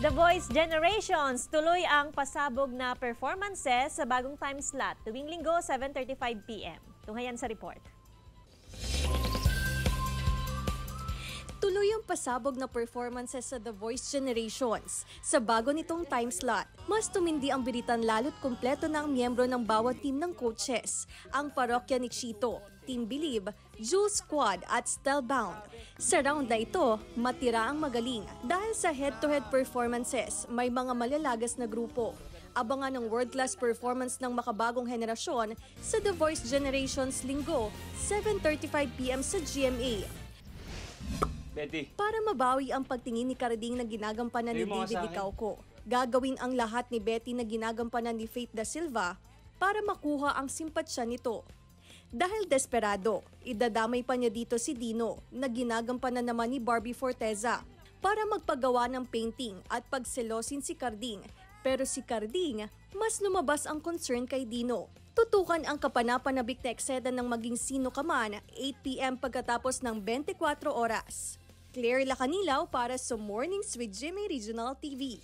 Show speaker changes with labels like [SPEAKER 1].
[SPEAKER 1] The Voice Generations, tuloy ang pasabog na performances sa bagong time slot tuwing Linggo, 7:35 p.m. Tunghayan sa report.
[SPEAKER 2] Tuloy ang pasabog na performances sa The Voice Generations. Sa bago nitong time slot, mas tumindi ang biritan lalo't kumpleto na ang miyembro ng bawat team ng coaches. Ang parokya ni Chito, Team Believe, Jules Squad at Spellbound. Sa round na ito, matira ang magaling. Dahil sa head-to-head performances, may mga malalagas na grupo. Abangan ang world-class performance ng makabagong henerasyon sa The Voice Generations Linggo, 7:35 p.m. sa GMA.
[SPEAKER 3] Betty.
[SPEAKER 2] Para mabawi ang pagtingin ni Carding na ginagampanan ni David Licauco, gagawin ang lahat ni Betty na ginagampanan ni Faith Da Silva para makuha ang simpatsya nito. Dahil desperado, idadamay pa niya dito si Dino na ginagampanan naman ni Barbie Forteza para magpagawa ng painting at pagselosin si Carding. Pero si Carding, mas lumabas ang concern kay Dino. Tutukan ang kapanapanabik na eksena ng maging sino ka man 8 p.m. pagkatapos ng 24 oras. Claire Lacanilaw para sa Mornings with Jimmy Regional TV.